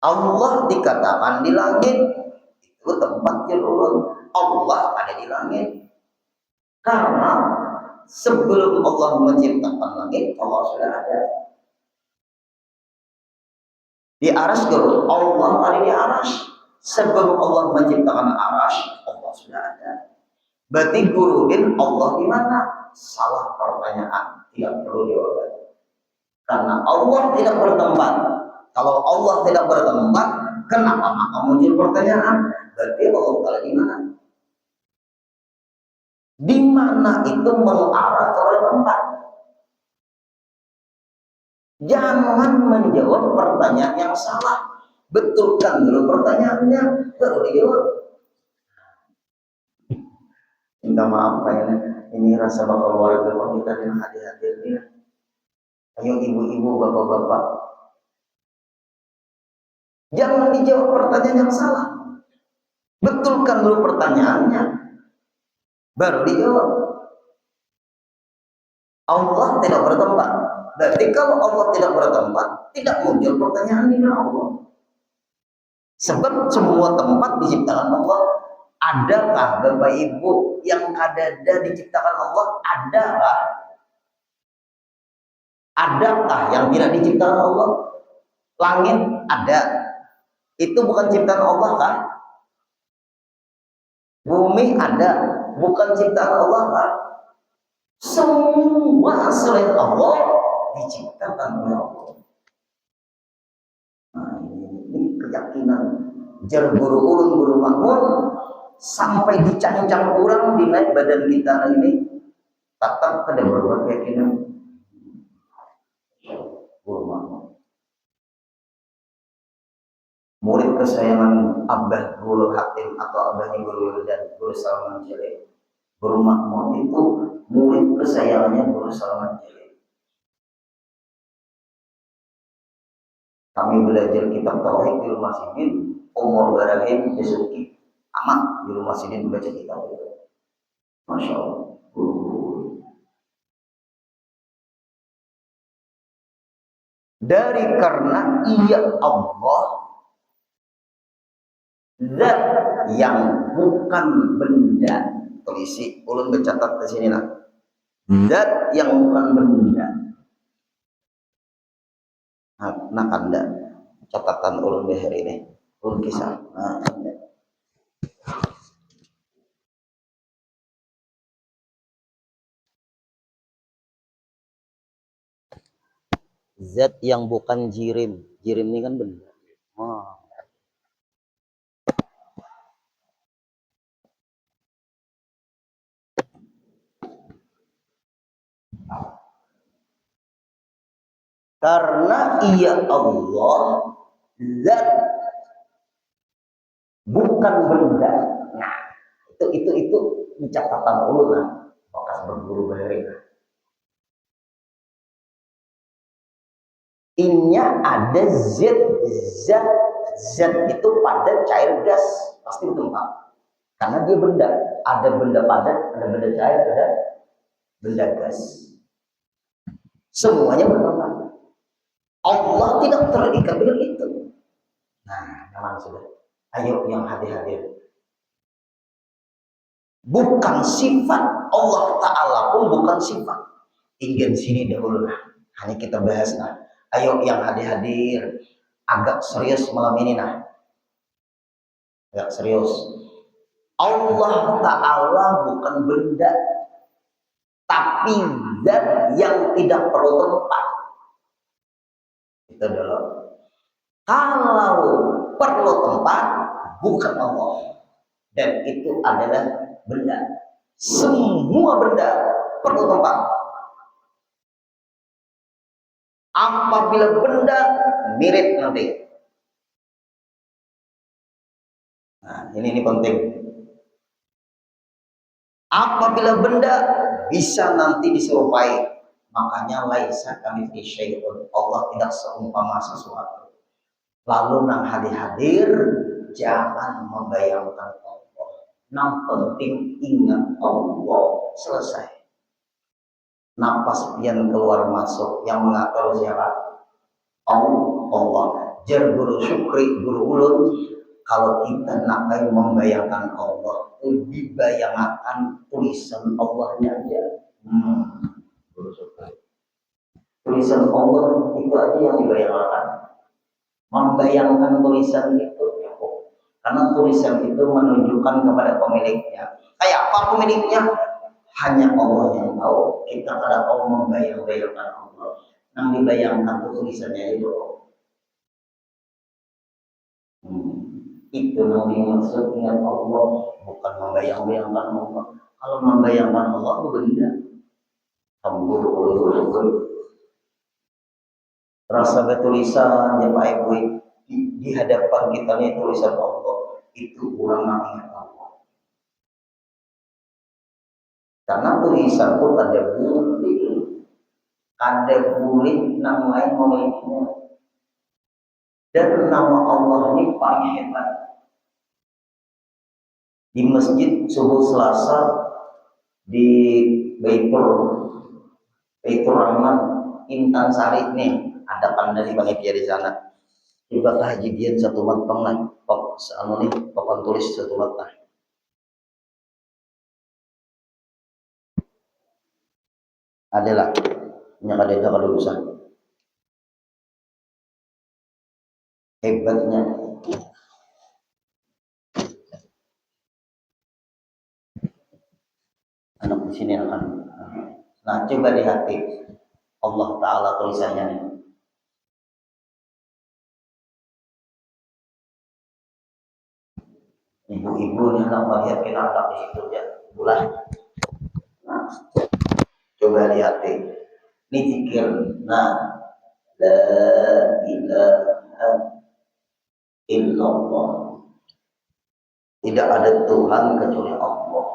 Allah dikatakan di langit, itu tempatnya dulu. Allah ada di langit. Karena sebelum Allah menciptakan langit, Allah sudah ada. Di aras dulu, Allah ada di aras. Sebelum Allah menciptakan aras, Allah sudah ada. Berarti gurudin Allah di mana? Salah pertanyaan, tidak perlu jawaban. Karena Allah tidak bertempat. Kalau Allah tidak bertempat, kenapa maka muncul pertanyaan? Berarti Allah Ta'ala di mana? Di mana itu mengarah kepada tempat. Jangan menjawab pertanyaan yang salah. Betulkan dulu pertanyaannya, baru dijawab. Minta maaf Pak, ini rasa bakal warga kita yang hadir-hadir ini. Ayo ibu-ibu, bapak-bapak, jangan dijawab pertanyaan yang salah. Betulkan dulu pertanyaannya, baru dijawab. Allah tidak bertempat. Berarti kalau Allah tidak bertempat, tidak muncul pertanyaan di Allah. Sebab semua tempat diciptakan Allah. Adakah Bapak Ibu yang ada diciptakan Allah? Adakah? Adakah yang tidak diciptakan Allah? Langit ada. Itu bukan ciptaan Allah kan? Bumi ada. Bukan ciptaan Allah kan? Semua selain Allah diciptakan oleh Allah. Nah, ini keyakinan jar guru ulun guru makmun sampai dicancang kurang di naik badan kita ini tetap ada berbuat keyakinan guru makmun. Murid kesayangan Abah Guru Hatim atau Abahnya Guru dan Guru Salman Jele. Guru makmun itu murid kesayangannya Guru Salman Jele. Kami belajar kitab tauhid di rumah Sidin, umur Barahim Besuki amat di rumah Sidin baca kitab itu. Masya Allah. Dari karena ia Allah zat yang bukan benda. Tulisi, ulun bercatat di sini lah. Zat yang bukan benda. Nah, anda catatan ulun behar ini, ulun kisah. Nah, anda. Zat yang bukan jirim. Jirim ini kan benda. Oh. Karena ia Allah zat bukan benda. Nah, itu di catatan ulun lah. Bekas berguru bahari. Innya ada zat itu padat cair gas pasti bertempat. Karena dia benda. Ada benda padat, ada benda cair, ada benda gas. Semuanya bertempat. Allah tidak terikat dengan itu. Nah, memang sudah. Ayo yang hadir-hadir. Bukan sifat Allah Ta'ala pun bukan sifat. Ingin sini dahulu lah. Hanya kita bahas nah. Ayo yang hadir-hadir. Agak serius malam ini nah. Agak serius. Allah Ta'ala bukan benda. Tapi zat yang tidak perlu tempat. Itu adalah kalau perlu tempat bukan Allah, dan itu adalah benda. Semua benda perlu tempat. Apabila benda mirip nanti. Nah, ini penting. Apabila benda bisa nanti diserupai, makanya laisa kamitslihi syai'un. Allah tidak seumpama sesuatu. Lalu nang hadir jangan membayangkan Allah. Nang penting ingat Allah, selesai. Napas pian keluar masuk yang mengatur siapa? Allah. Jar guru syukri guru ulun Kalau kita nak membayangkan Allah, dibayangkan tulisan Allahnya aja. Tulisan Allah itu aja yang dibayangkan. Membayangkan tulisan itu cukup. Karena tulisan itu menunjukkan kepada pemiliknya. Kayak apa pemiliknya? Hanya Allah yang tahu. Kita kada tahu membayangkan Allah. Yang dibayangkan itu tulisannya itu. Itu yang dimaksud dengan Allah, bukan membayangkan Allah. Kalau membayangkan Allah itu benda. Rasa tulisan ya Pak Ibu di hadapan kita nih tulisan Allah itu kurang ingat Allah. Karena tulisan itu ada bulik nama lain memilikinya. Dan nama Allah ini paling hebat. Di masjid subuh Selasa di Baitur Rahman Intan Sari nih ada pandai panitia di sana. Juga kehajian satu matang lah. Papan tulis satu matang. Adalah yang ada kalau usah. Hebatnya anak di sini akan. Nah, coba lihat Allah Ta'ala tulisannya nih. Ibu-ibu nih anak melihat kita anak di situ ya, bulan. Nah, coba lihat ini zikir. Nah, la ilaha illallah. Tidak ada Tuhan kecuali Allah.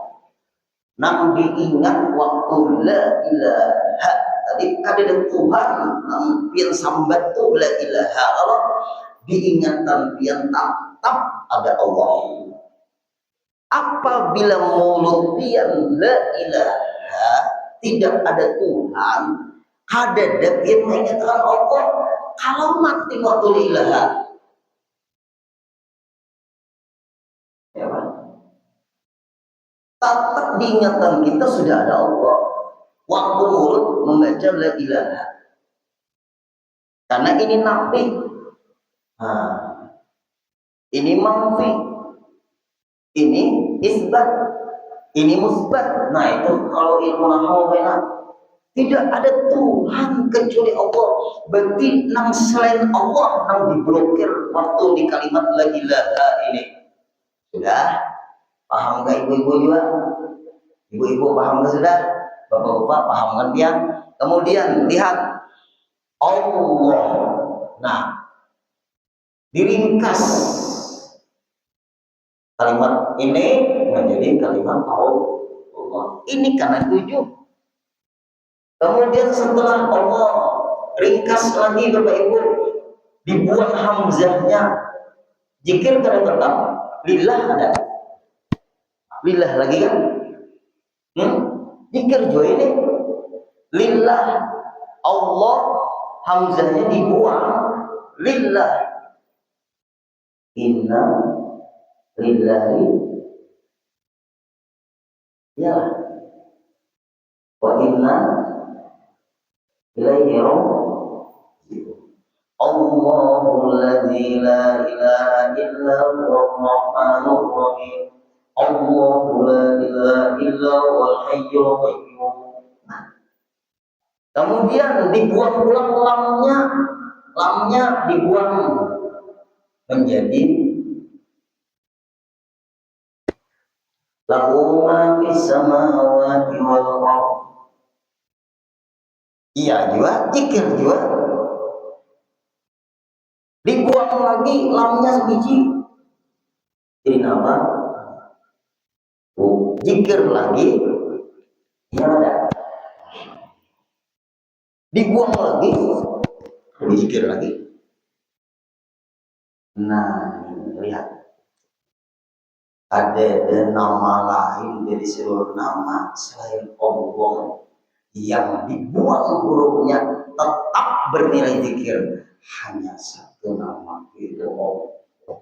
Nang diingat waktu la ilaha tadi ada Tuhan nang pian sambat tu la ilaha Allah diingatan pian tetap ada Allah. Apabila mulut pian la ilaha tidak ada Tuhan, ada pian mengingatkan Allah. Kalau mati waktu la ilaha, ya kan? Tetap diingatan kita sudah ada Allah. Waktu mulut membaca la ilaha. Karena ini nafi. Nah, ini manfi. Ini isbat. Ini musbat. Nah, itu kalau ilmu nahwu tidak ada Tuhan kecuali Allah. Berarti nang selain Allah nang diblokir waktu di kalimat la ilaha ini. Sudah? Paham gak ibu-ibu juga? Ibu-ibu paham gak sudah? Bapak-bapak paham kan dia? Kemudian lihat Allah. Nah, diringkas kalimat ini menjadi kalimat Allah. Ini karena 7. Kemudian setelah Allah ringkas lagi Bapak Ibu, dibuang hamzahnya. Zikir kada tetap, lillah ada. Lillah lagi kan? Zikir juga ini lillah. Allah hamzahnya dibuang, lillah. Inna lillahi ya wa inna ilaihi raji'un. Allahul ladzi la ilaha illa huwar rahmanur rahim. Allahu la ilaha illa huwal hayyul qayyum. Kemudian dibuang ulang lamnya dibuang menjadi lahu ma fis samawati wal ardh. Iya juga, zikir juga. Dibuang lagi lamnya sebiji. Jadi nama zikir lagi. Ya ada. Dibuang lagi, zikir lagi. Nah, lihat. Ada nama lain dari seluruh nama selain Allah yang dibuang hurufnya tetap bernilai zikir. Hanya satu nama, itu Allah.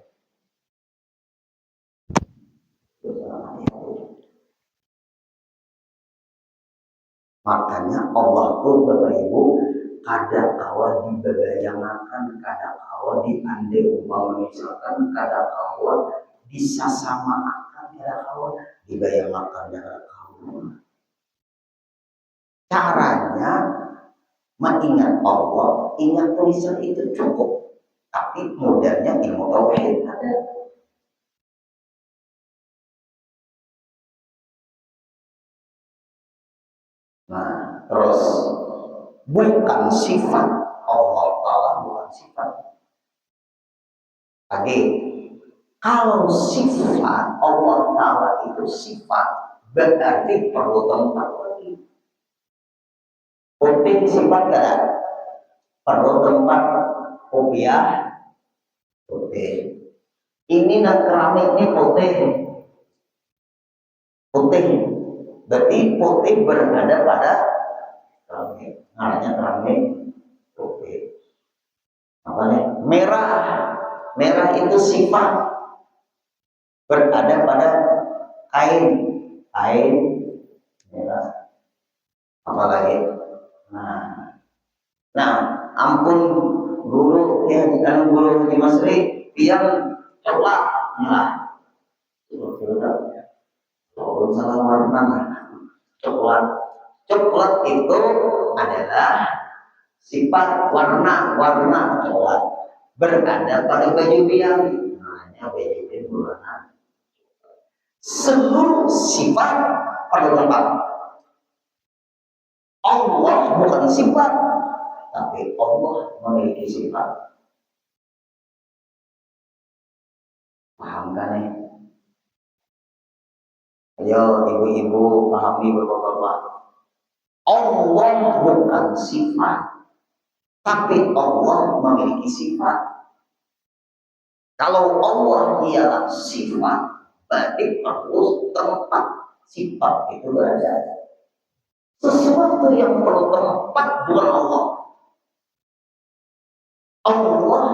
Makanya Allah tuh Bapak Ibu kadang kala dibayangkan, kadang kala diandai umpama misalkan, kadang kala disasamakan, kadang kala dibayangkan, kadang kala. Caranya mengingat Allah, ingat tulisan itu cukup. Tapi modalnya ilmu tauhid ada. Nah, terus bukan sifat Allah Ta'ala, bukan sifat. Lagi, kalau sifat Allah Ta'ala itu sifat, berarti perlu tempat lagi. Putih sifat gak? Perlu tempat kopiah putih. Ini dan keramik ini putih. Putih. Berarti putih berada pada keramik. Namanya keramik putih. Makanya merah. Merah itu sifat berada pada kain. Kain merah. Apalagi? Nah, ampun guru ya, kan guru di Masri yang coklat, nah, kalau salah warna, coklat, coklat itu adalah sifat warna coklat berada pada baju biang, hanya baju biang berwarna. Seluruh sifat pada tempat. Allah bukan sifat, tapi Allah memiliki sifat. Paham kan ya? Ayo ibu-ibu pahami bapak-bapak. Allah bukan sifat, tapi Allah memiliki sifat. Kalau Allah ialah sifat, berarti perlu tempat sifat itu berada. Sesuatu yang perlu tempat bukan Allah. Allah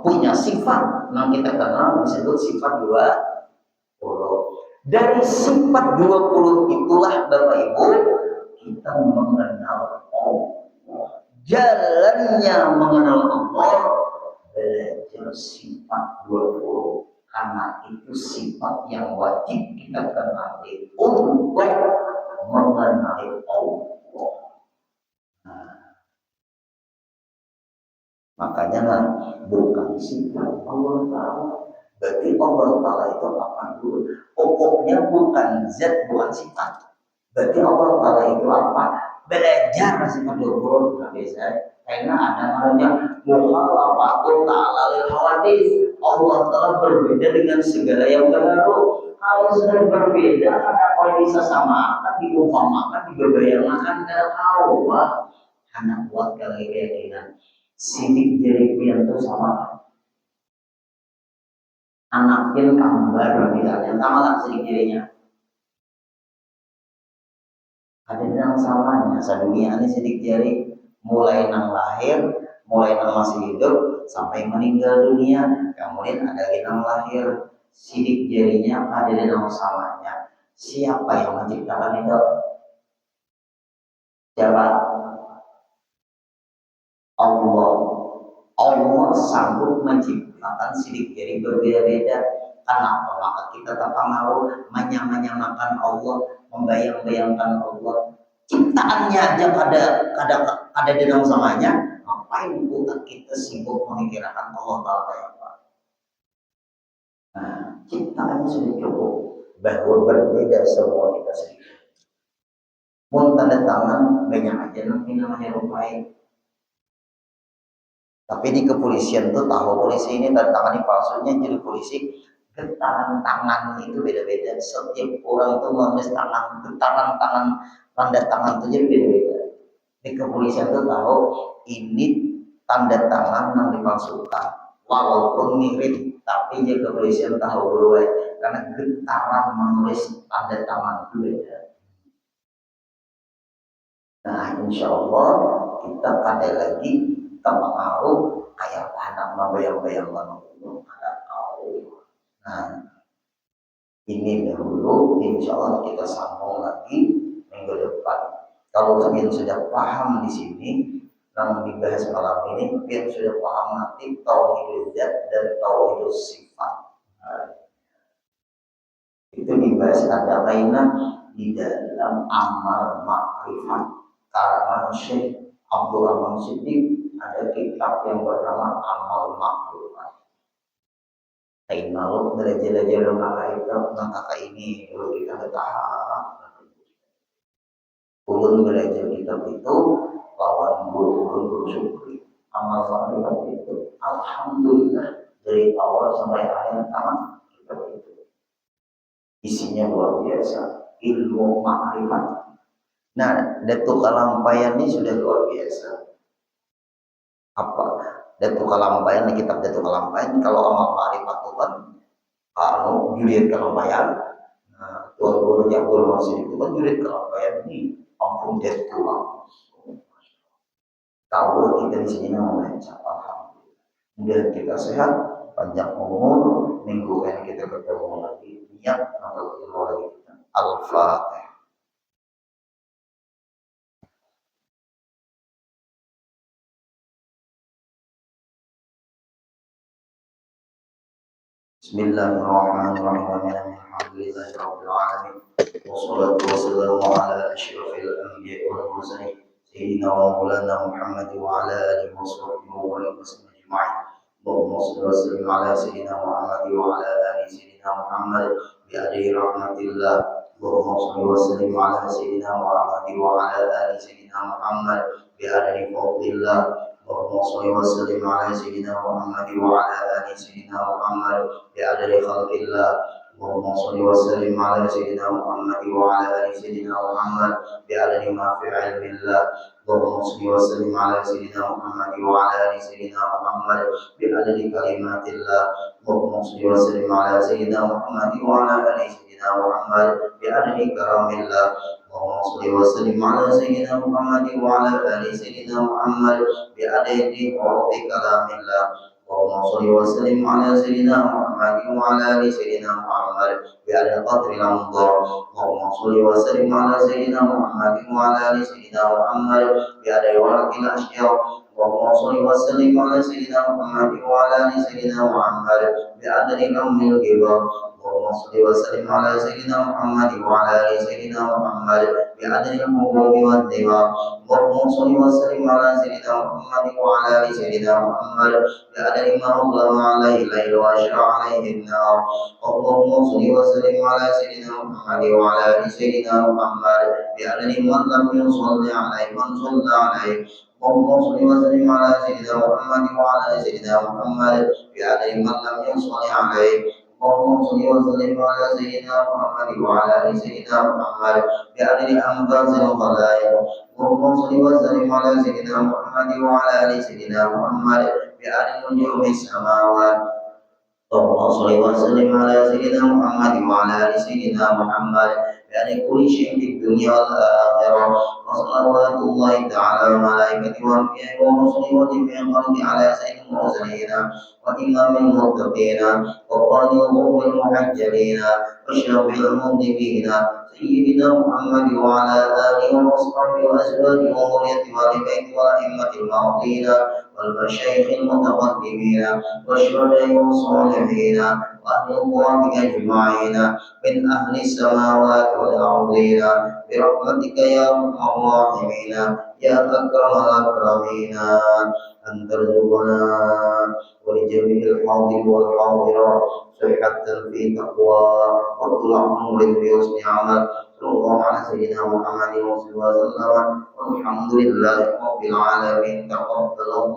punya sifat, yang kita kenal disebut sifat 20. Dari sifat 20 itulah Bapak Ibu kita mengenal Allah. Jalannya mengenal Allah belajar sifat 20. Karena itu sifat yang wajib kita kenali untuk mengenali Allah. Makanya bukan sifat Allah Ta'ala. Berarti Allah Ta'ala itu apa dulu? Pokoknya bukan zat, bukan sifat. Berarti Allah Ta'ala itu apa? Belajar sifat 20 nggak bisa. Karena ada namanya mukhalafatul ta'ala lil hawadis. Allah Ta'ala berbeda dengan segala yang baru. Kalau sudah berbeda, kenapa bisa samakan, diumpamakan, dibayangkan ke Allah? Anak buat kali keyakinan. Sidik jari pianto sama anakin kambar misalnya, sama lah sidik jarinya. Ada yang samanya, sedunia ini sidik jari mulai nang lahir, mulai nang masih hidup sampai meninggal dunia. Kemudian ada yang lahir, sidik jarinya ada yang samanya. Siapa yang menciptakan itu? Coba Allah. Allah sanggup menciptakan sidik jari berbeda-beda. Kenapa? Maka kita terpengaruh menyamakan Allah, membayang-bayangkan Allah. Ciptaannya aja ada dalam samanya. Ngapain otak kita sibuk memikirkan Allah Ta'ala apa? Nah, ciptaannya sudah cukup bahwa berbeda semua kita sendiri. Mau tanda tangan banyak aja nanti namanya rupai. Tapi di kepolisian tuh tahu polisi ini tanda tangan di palsunya jadi polisi getaran tangan itu beda-beda. Setiap orang tuh menulis tangan getaran tangan tanda tangan itu jadi beda-beda. Di kepolisian tuh tahu ini tanda tangan yang dipalsukan walaupun mirip tapi di kepolisian tahu dulu karena getaran menulis tanda tangan itu beda. Nah insya Allah kita ada lagi terpengaruh kayak anak membayang-bayangkan ada tahu. Nah ini dahulu insya Allah kita sambung lagi minggu depan. Kalau kalian sudah paham di sini yang dibahas malam ini, kalian sudah paham nanti tauhid zat dan tauhid sifat. Nah, itu dibahas ada kainan di dalam amal makrifat. Karena Syekh Abdul Rahman Siddiq ada kitab yang bernama Amal Makrifat. Kalau belajar-belajar itu, maka ini kalau kita bertahap. Ulun belajar kitab itu lawan guru bersyukur. Amal makrifat itu, alhamdulillah dari awal sampai akhir tamat kitab itu. Isinya luar biasa, ilmu makrifat. Nah, Datuk Kalampayan ini sudah luar biasa. Apa? Datuk Kalampayan, di kitab Datuk Kalampayan, kalau amal makrifat itu kan, kalau jurid Kalampayan, nah, Tuan Guru Jabul masih itu kan jurid Kalampayan ini, ampun Datuk langsung. Tahu kita di sini membaca, alhamdulillah. Kemudian kita sehat, panjang umur, minggu ini kita ketemu lagi, niat atau ilmu lagi kita. Al-Fatihah. Bismillahirrahmanirrahim. Alhamdulillahirabbil alamin. Wassalatu wassalamu ala asyrafil anbiya'i wal mursalin sayyidina wa maulana Muhammad wa ala alihi wa sahbihi wa sallam ajma'in. Allahumma shalli wa sallim ala sayyidina Muhammad wa ala ali sayyidina Muhammad bi adhi rahmatillah. Allahumma shalli wa sallim ala sayyidina Muhammad wa ala ali sayyidina Muhammad bi adhi fadlillah. اللهم صل وسلم على سيدنا محمد وعلى ال سيدنا محمد بعدد خلق الله. اللهم صل وسلم على سيدنا محمد وعلى ال سيدنا محمد بعدد ما في علم الله. اللهم صل وسلم على سيدنا محمد وعلى ال سيدنا محمد بعدد كلمات الله. اللهم صل وسلم على سيدنا محمد وعلى ال سيدنا محمد بعدد كرم الله. اللهم صل وسلم على سيدنا محمد وعلى ال سيدنا محمد بعدد حروف كلام الله. اللهم صل وسلم على سيدنا محمد وعلى ال سيدنا محمد بعدد قدر الانظار. اللهم صل وسلم على سيدنا محمد وعلى ال سيدنا محمد بعدد ورق الاشجار. اللهم صل وسلم على سيدنا محمد وعلى ال سيدنا محمد بعدد لم الجبال. اللهم صل وسلم على سيدنا محمد وعلى ال سيدنا محمد بعدد الحبوب والدماء. اللهم صل وسلم على سيدنا محمد وعلى ال سيدنا محمد بعدد ما أظلم عليه الليل وأشرع عليه النار. اللهم صل وسلم على سيدنا محمد وعلى ال سيدنا محمد بعدد من لم يصلي عليه من صلى عليه. اللهم صل وسلم على سيدنا محمد وعلى ال سيدنا محمد بعدد من لم يصلي عليه. اللهم صل وسلم على سيدنا محمد وعلى ال سيدنا محمد بعدد انفاس الخلائق. اللهم صل وسلم على سيدنا محمد وعلى ال سيدنا محمد بعدد نجوم السماوات. اللهم صل وسلم على سيدنا محمد وعلى ال سيدنا محمد بعدد كل شيء في الدنيا والاخره. وصلوات الله تعالى وملائكته وانبيائه ورسله وجميع خلقه على سيد المرسلين وإمام المتقين وقائد الغر المحجلين وشفيع المذنبين سيدنا محمد وعلى آله وأصحابه وأزواجه وذريته وآل بيته والأئمة الماضين والمشايخ المتقدمين والشهداء والصالحين وأهل القرآن أجمعين من أهل السماوات والأرضين برحمتك يا أرحم الراحمين يا أكرم الأكرمين. أن ترزقنا ولجميع الحاضر والحاضرات صحة في تقوى وطول عمر بحسن عمل. صلى الله على سيدنا محمد وسلم والحمد لله رب العالمين. تقبل الله.